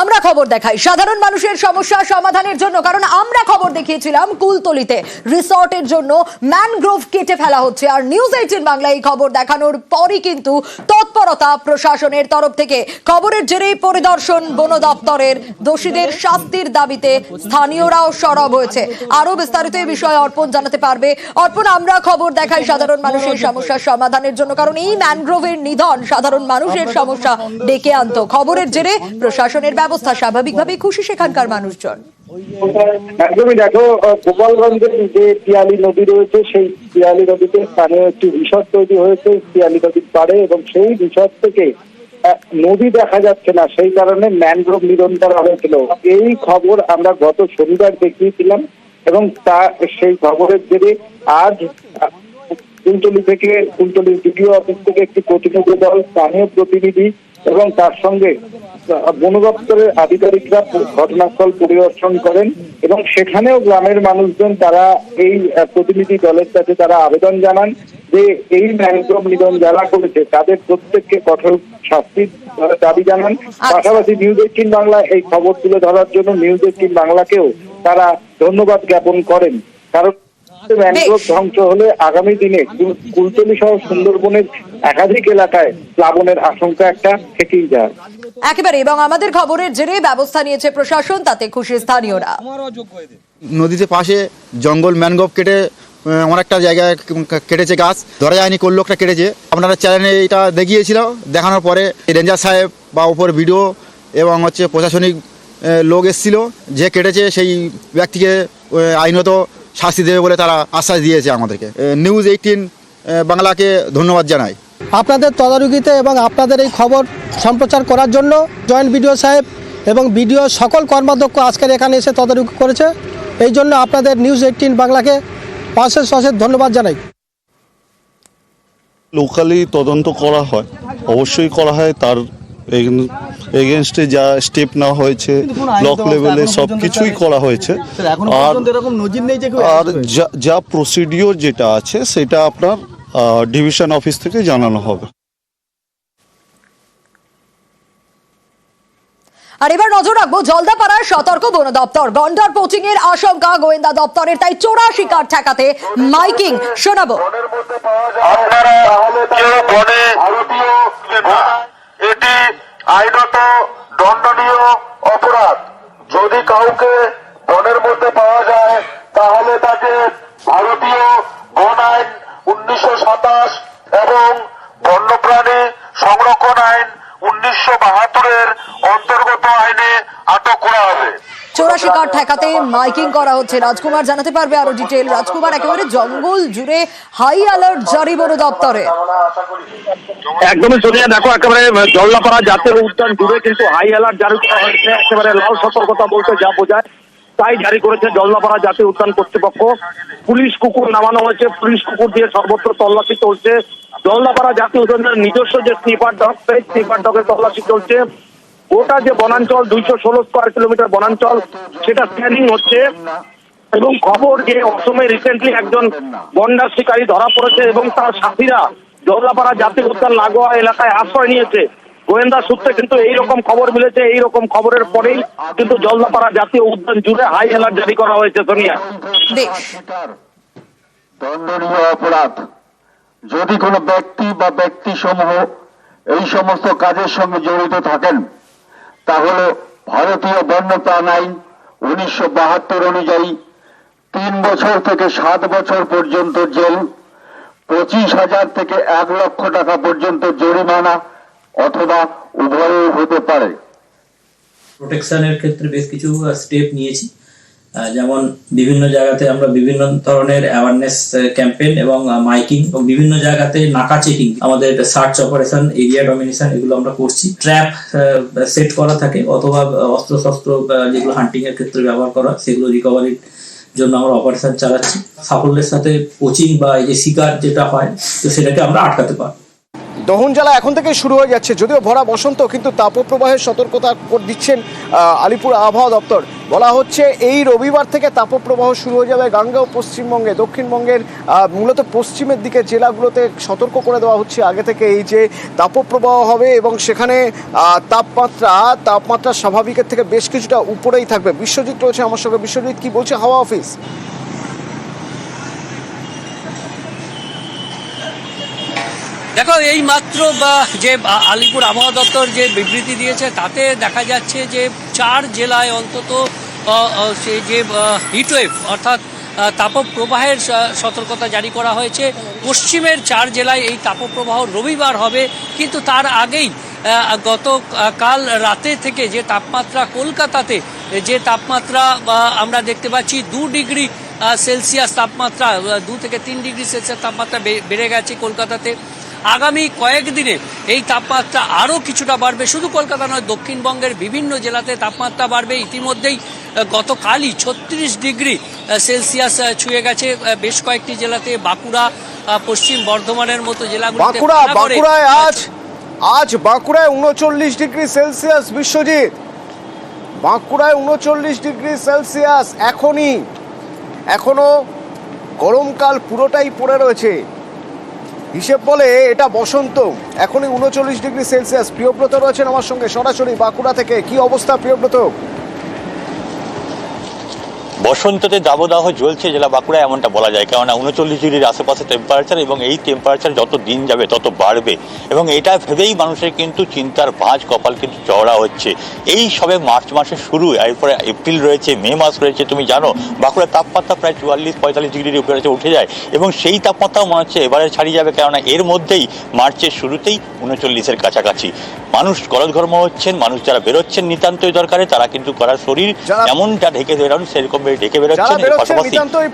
আমরা খবর দেখাই সাধারণ মানুষের সমস্যা সমাধানের জন্য, কারণ আমরা খবর দেখিয়েছিলাম কুলতলিতে রিসর্টের জন্য ম্যানগ্রোভ কেটে ফেলা হচ্ছে। আর নিউজ 18 বাংলা এই খবর দেখানোর পরই কিন্তু তৎপরতা প্রশাসনের তরফ থেকে। খবরের জেরে পরিদর্শন বন দপ্তরের, দোষীদের শাস্তির দাবিতে স্থানীয়রাও সরব হয়েছে। আরো বিস্তারিত এই বিষয়ে অর্পণ জানাতে পারবে। অর্পণ, আমরা খবর দেখাই সাধারণ মানুষের সমস্যা সমাধানের জন্য, কারণ এই ম্যানগ্রোভের নিধন সাধারণ মানুষের সমস্যা ডেকে আনতো। খবরের জেরে প্রশাসনের ব্যবস্থা, স্বাভাবিকভাবেই খুশি সেখানকার মানুষজন। একদমই দেখো, গোপালগঞ্জের যে পিয়ালি নদী রয়েছে সেই পিয়ালি নদীতে স্থানীয় একটি রিসর্ট তৈরি হয়েছে পিয়ালি নদীর পাড়ে, এবং সেই রিসর্ট থেকে নদী দেখা যাচ্ছে না, সেই কারণে ম্যানগ্রোভ নিধন করা হয়েছিল। এই খবর আমরা গত শনিবার দেখিয়েছিলাম, এবং সেই খবরের জেরে আজ কুলতলির বিডিও অফিস থেকে একটি প্রতিনিধি দল, স্থানীয় প্রতিনিধি এবং তার সঙ্গে বন দপ্তরের আধিকারিকরা ঘটনাস্থল পরিদর্শন করেন, এবং সেখানেও গ্রামের মানুষজন তারা এই প্রতিনিধি দলের কাছে তারা আবেদন জানান যে এই ম্যানগ্রোভ নিধন যারা করেছে তাদের প্রত্যেককে কঠোর শাস্তির দাবি জানান। পাশাপাশি নিউজ 18 বাংলা এই খবর তুলে ধরার জন্য নিউজ 18 বাংলাকেও তারা ধন্যবাদ জ্ঞাপন করেন, কারণ ম্যানগ্রোভ ধ্বংস হলে আগামী দিনে কুলতলি সহ সুন্দরবনের একাধিক এলাকায় প্লাবনের আশঙ্কা একটা থেকেই যায় একেবারে। এবং আমাদের খবরের জেরে ব্যবস্থা নিয়েছে প্রশাসন, তাতে খুশি স্থানীয়রা। নদীতে পাশে জঙ্গল ম্যানগ্রোভ কেটে আমার একটা জায়গায় কেটেছে, গাছ ধরা যায়নি, কোন লোকটা কেটেছে। আপনারা চ্যানেলে এটা দেখিয়েছিল, দেখানোর পরে রেঞ্জার সাহেব বা উপর ভিডিও এবং প্রশাসনিক লোক এসেছিল, যে কেটেছে সেই ব্যক্তিকে আইনত শাস্তি দেবে বলে তারা আশ্বাস দিয়েছে আমাদেরকে। নিউজ 18 বাংলাকে ধন্যবাদ জানাই। আপনাদের তদারকিতে এবং আপনাদের এই খবর সম্প্রচার করার জন্য জয়েন্ট বিডিও সাহেব এবং বিডিও সকল কর্মাধ্যক্ষ আজকের এখানে এসে তদারকি করেছে। এই জন্য আপনাদের নিউজ 18 বাংলাকে অশেষ ধন্যবাদ জানাই। লোকালি তদন্ত করা হয়, অবশ্যই করা হয়। তার এগেনস্টে যা স্টেপ নেওয়া হয়েছে ব্লক লেভেলে সব কিছুই করা হয়েছে। আর যা প্রসিডিওর যেটা আছে সেটা আপনার ডিভিশন অফিস থেকে জানানো হবে। আর এবার নজর রাখবো জলদাপাড়ার সতর্ক বন দপ্তর। গন্ডার পোচিং এর আশঙ্কা গোয়েন্দা দপ্তরের, তাই চোরা শিকার ঠেকাতে মাইকিং শোনাবো। এটি আইনত দণ্ডনীয় অপরাধ। যদি কাউকে বনের মধ্যে পাওয়া যায় তাহলে তাকে ভারতীয় বন আইন 1927 এবং বন্যপ্রাণী সংরক্ষণ আইন 1972 অন্তর্গত আইনে আটক করা হবে। চোরা শিকার ঠেকাতে মাইকিং করা হচ্ছে। রাজকুমার জানাতে পারবে আরো ডিটেল। রাজকুমার, একেবারে জঙ্গল জুড়ে হাই অ্যালার্ট জারি বন দপ্তরে। একদমই সোনিয়া, দেখো একেবারে জলদাপাড়া জাতীয় উদ্যান জুড়ে কিন্তু হাই অ্যালার্ট জারি করা হয়েছে। একেবারে লাল সতর্কতা বলতে যা বোঝায় তাই জারি করেছে জলদাপাড়া জাতীয় উদ্যান কর্তৃপক্ষ। পুলিশ কুকুর নামানো হয়েছে, পুলিশ কুকুর দিয়ে সর্বত্র তল্লাশি চলছে। জলদাপাড়া জাতীয় উদ্যানের নিজস্ব যে স্নিপার ডগ, সেই স্নিপার ডগের তল্লাশি চলছে। গোটা যে বনাঞ্চল 216 স্কোয়ার কিলোমিটার বনাঞ্চল, সেটা স্ক্যানিং হচ্ছে। এবং খবর যে অসমে রিসেন্টলি একজন গন্ডার শিকারী ধরা পড়েছে এবং তার সাথীরা জলদাপাড়া জাতীয় উদ্যান লাগোয়া এলাকায় আশ্রয় নিয়েছে। গোয়েন্দা সূত্রে কিন্তু এইরকম খবর মিলেছে। এইরকম খবরের পরেই কিন্তু জলদাপাড়া জাতীয় উদ্যান জুড়ে হাই অ্যালার্ট জারি করা হয়েছে। সোনিয়া, দণ্ডনীয় অপরাধ। যদি কোনো ব্যক্তি বা ব্যক্তি সমূহ এই সমস্ত কাজের সঙ্গে জড়িত থাকেন তাহলে ভারতীয় বন্যপ্রাণ আইন 1972 অনুযায়ী 3 বছর থেকে 7 বছর পর্যন্ত জেল, 25,000 থেকে 1 লক্ষ টাকা পর্যন্ত জরিমানা অথবা উভয়ই হতে পারে। প্রোটেকশনের ক্ষেত্রে বেশ কিছু স্টেপ নিয়েছি, যেমন বিভিন্ন জায়গাতে আমরা বিভিন্ন ধরনের অ্যাওয়ারনেস ক্যাম্পেইন এবং মাইকিং এবং বিভিন্ন জায়গাতে নাকা চেকিং, আমাদের সার্চ অপারেশন, এরিয়া ডমিনেশন, এগুলো আমরা করছি। ট্র্যাপ সেট করা থাকে অথবা অস্ত্রশস্ত্র যেগুলো হান্টিং এর ক্ষেত্রে ব্যবহার করা, সেগুলো রিকভারির জন্য আমরা অপারেশন চালাচ্ছি। সাফল্যের সাথে কোচিং বা এই যে শিকার যেটা হয়, তো সেটাকে আমরা আটকাতে পারি। দহন জ্বালা এখন থেকে শুরু হয়ে যাচ্ছে, যদিও ভরা বসন্ত, কিন্তু তাপপ্রবাহের সতর্কতা দিচ্ছেন আলিপুর আবহাওয়া দপ্তর। বলা হচ্ছে এই রবিবার থেকে তাপপ্রবাহ শুরু হয়ে যাবে গাঙ্গেয় পশ্চিমবঙ্গে, দক্ষিণবঙ্গের মূলত পশ্চিমের দিকে জেলাগুলোতে সতর্ক করে দেওয়া হচ্ছে আগে থেকে এই যে তাপপ্রবাহ হবে এবং সেখানে তাপমাত্রা স্বাভাবিকের থেকে বেশ কিছুটা উপরেই থাকবে। বিশ্বজিৎ রয়েছে আমার সঙ্গে। বিশ্বজিৎ, কি বলছে হাওয়া অফিস? দেখো, এই মাত্র যে আলিপুর আবহাওয়া দপ্তর যে বিবৃতি দিয়েছে তাতে দেখা যাচ্ছে যে 4 জেলায় অন্তত সেই যে হিটওয়েভ অর্থাৎ তাপপ্রবাহের সতর্কতা জারি করা হয়েছে। পশ্চিমের 4 জেলায় এই তাপপ্রবাহ রবিবার হবে, কিন্তু তার আগেই গতকাল রাতে থেকে যে তাপমাত্রা কলকাতাতে যে তাপমাত্রা আমরা দেখতে পাচ্ছি 2 ডিগ্রি সেলসিয়াস তাপমাত্রা, 2 থেকে 3 ডিগ্রি সেলসিয়াস তাপমাত্রা বেড়ে গেছে কলকাতাতে। আগামী কয়েকদিনে এই তাপমাত্রা আরও কিছুটা বাড়বে। শুধু কলকাতা নয়, দক্ষিণবঙ্গের বিভিন্ন জেলাতে তাপমাত্রা বাড়বে। ইতিমধ্যেই গতকালই 36 ডিগ্রি সেলসিয়াস ছুঁয়ে গেছে বেশ কয়েকটি জেলাতে। বাঁকুড়া, পশ্চিম বর্ধমানের মতো জেলাগুলোতে বাঁকুড়ায় আজ বাঁকুড়ায় 39 ডিগ্রি সেলসিয়াস। বিশ্বজিৎ, বাঁকুড়ায় 39 ডিগ্রি সেলসিয়াস। এখনো গরমকাল পুরোটাই পড়ে রয়েছে। হিসেব বলে এটা বসন্ত। এখনই 39 ডিগ্রি সেলসিয়াস। প্রিয়ব্রত রয়েছেন আমার সঙ্গে সরাসরি বাঁকুড়া থেকে। কি অবস্থা প্রিয়ব্রত? বসন্ততে দাবদাহ জ্বলছে জেলা বাঁকুড়া, এমনটা বলা যায়, কেননা 39 ডিগ্রির আশেপাশে টেম্পারেচার, এবং এই টেম্পারেচার যত দিন যাবে তত বাড়বে, এবং এটা ভেবেই মানুষের কিন্তু চিন্তার ভাঁজ কপাল কিন্তু চওড়া হচ্ছে। এই সবে মার্চ মাসের শুরু, এরপরে এপ্রিল রয়েছে, মে মাস রয়েছে। তুমি জানো বাঁকুড়ার তাপমাত্রা প্রায় 44-45 ডিগ্রির উপরে উঠে যায়, এবং সেই তাপমাত্রাও মনে হচ্ছে এবারে ছাড়িয়ে যাবে, কেননা এর মধ্যেই মার্চের শুরুতেই 39-এর কাছাকাছি। মানুষ গলদঘর্ম হচ্ছেন, মানুষ যারা বেরোচ্ছেন নিতান্তই দরকারে, তারা কিন্তু করার শরীর এমনটা ঢেকে বেরোন সেরকম ঢেকে বেরোচ্ছেন,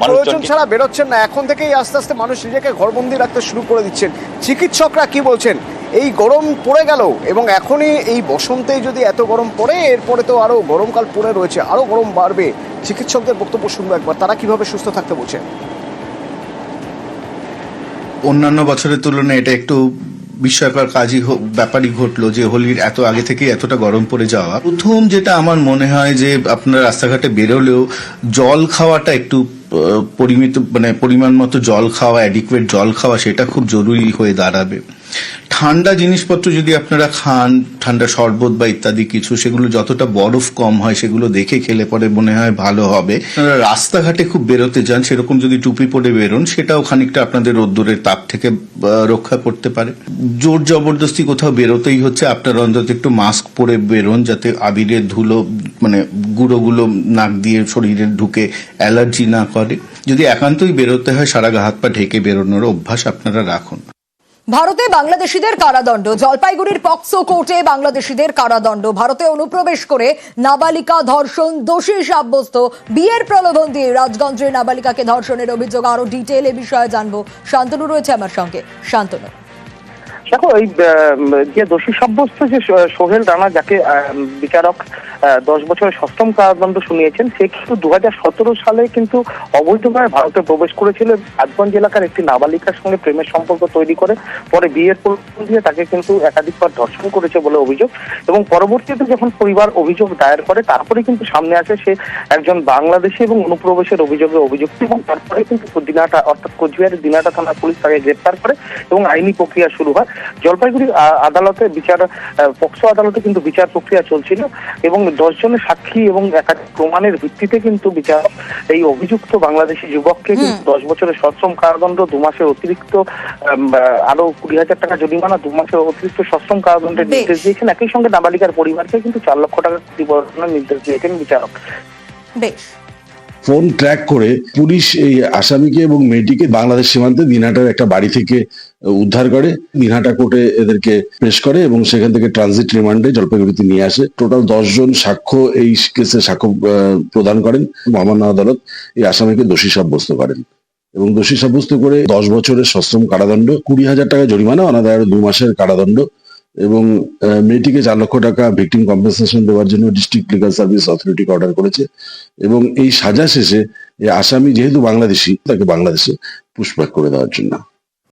প্রয়োজন ছাড়া বেরোচ্ছেন না। এখন থেকেই আস্তে আস্তে মানুষ নিজেকে ঘরবন্দি রাখতে শুরু করে দিচ্ছেন। চিকিৎসকরা কি বলছেন? এই গরম পড়ে গেল এবং এখনই এই বসন্তেই যদি এত গরম পড়ে, এরপরে তো আরো গরমকাল পড়ে রয়েছে, আরো গরম বাড়বে। চিকিৎসকদের বক্তব্য শুনবো একবার, তারা কিভাবে সুস্থ থাকতে বলছেন। অন্যান্য বছরের তুলনায় এটা একটু বিস্ময়কর ব্যাপারই ঘটলো যে হোলির এত আগে থেকে এতটা গরম পড়ে যাওয়া। প্রথম যেটা আমার মনে হয় যে আপনার রাস্তাঘাটে বেরোলেও জল খাওয়াটা একটু পরিমাণ মতো জল খাওয়া, অ্যাডিকুয়েট জল খাওয়া, সেটা খুব জরুরি হয়ে দাঁড়াবে। ঠান্ডা জিনিসপত্র যদি আপনারা খান, ঠান্ডা শরবত বা ইত্যাদি কিছু, সেগুলো যতটা বরফ কম হয় সেগুলো দেখে খেলে পরে মনে হয় ভালো হবে। আপনারা রাস্তাঘাটে খুব বেরোতে যান, সেরকম যদি টুপি পরে বেরোন, সেটাও খানিকটা আপনাদের রোদ্দুরের তাপ থেকে রক্ষা করতে পারে। জোর জবরদস্তি কোথাও বেরোতেই হচ্ছে, আপনারা অন্তত একটু মাস্ক পরে বেরোন, যাতে আবিরের ধুলো গুঁড়োগুলো নাক দিয়ে শরীরে ঢুকে অ্যালার্জি না করে। যদি একান্তই বেরোতে হয়, সারা গা হাত পা ঢেকে বেরোনোর অভ্যাস আপনারা রাখুন। ভারতে বাংলাদেশিদের কারাদণ্ড। জলপাইগুড়ির পক্সো কোর্টে বাংলাদেশিদের কারাদণ্ড। ভারতে অনুপ্রবেশ করে নাবালিকা ধর্ষণ দোষী সাব্যস্ত। বিয়ের প্রলোভন দিয়ে রাজগঞ্জের নাবালিকাকে ধর্ষণের অভিযোগ। আরো ডিটেইল এ বিষয়ে জানবো। শান্তনু রয়েছে আমার সঙ্গে। শান্তনু, দেখো, এই যে দোষী সাব্যস্ত যে সোহেল রানা, যাকে বিচারক 10 বছরের সশ্রম কারাদণ্ড শুনিয়েছেন, সে কিন্তু 2017 সালে কিন্তু অবৈধভাবে ভারতে প্রবেশ করেছিল। রাজগঞ্জ এলাকার একটি নাবালিকার সঙ্গে প্রেমের সম্পর্ক তৈরি করে পরে বিয়ের প্রলোভন দিয়ে তাকে কিন্তু একাধিকবার ধর্ষণ করেছে বলে অভিযোগ, এবং পরবর্তীতে যখন পরিবার অভিযোগ দায়ের করে, তারপরে কিন্তু সামনে আসে সে একজন বাংলাদেশি এবং অনুপ্রবেশের অভিযোগে অভিযুক্ত, এবং তারপরে কিন্তু দিনাটা অর্থাৎ কোচবিহারের দিনাটা থানা পুলিশ তাকে গ্রেপ্তার করে এবং আইনি প্রক্রিয়া শুরু হয়। জলপাইগুড়ি আদালতে পক্সো আদালতে কিন্তু বিচার প্রক্রিয়া চলছিল, এবং 10 জনের সাক্ষী এবং একাধিক প্রমাণের ভিত্তিতে কিন্তু বিচারক এই অভিযুক্ত বাংলাদেশি যুবককে 10 বছরের সশ্রম কারাদণ্ড, 2 মাসের অতিরিক্ত আরো 20,000 টাকা জরিমানা, 2 মাসের অতিরিক্ত সশ্রম কারাদণ্ডের নির্দেশ দিয়েছেন। একই সঙ্গে নাবালিকার পরিবারকে কিন্তু 4 লক্ষ টাকা ক্ষতিপূরণের নির্দেশ দিয়েছেন বিচারক। বেশ। ফোন ট্র্যাক করে পুলিশ এই আসামিকে এবং মেয়েটিকে বাংলাদেশ সীমান্তে দিনহাটার একটা বাড়ি থেকে উদ্ধার করে, দিনহাটা কোর্টে এদেরকে পেশ করে এবং সেখান থেকে ট্রানজিট রিমান্ডে জলপাইগুড়িতে নিয়ে আসে। টোটাল 10 জন সাক্ষ্য এই কেসে সাক্ষ্য প্রদান করেন। মহামান্য আদালত এই আসামিকে দোষী সাব্যস্ত করেন এবং দোষী সাব্যস্ত করে 10 বছরের সশ্রম কারাদণ্ড, 20,000 টাকা জরিমানা, অনাদায় 2 মাসের কারাদণ্ড, এবং মেয়েটিকে 4 লক্ষ টাকা ভিকটিম কম্পেনসেশন দেওয়ার জন্য ডিস্ট্রিক্ট লিগাল সার্ভিস অথরিটিকে অর্ডার করেছে। এবং এই সাজা শেষে এই আসামি যেহেতু বাংলাদেশি, তাকে বাংলাদেশে পুশব্যাক করে দেওয়ার জন্য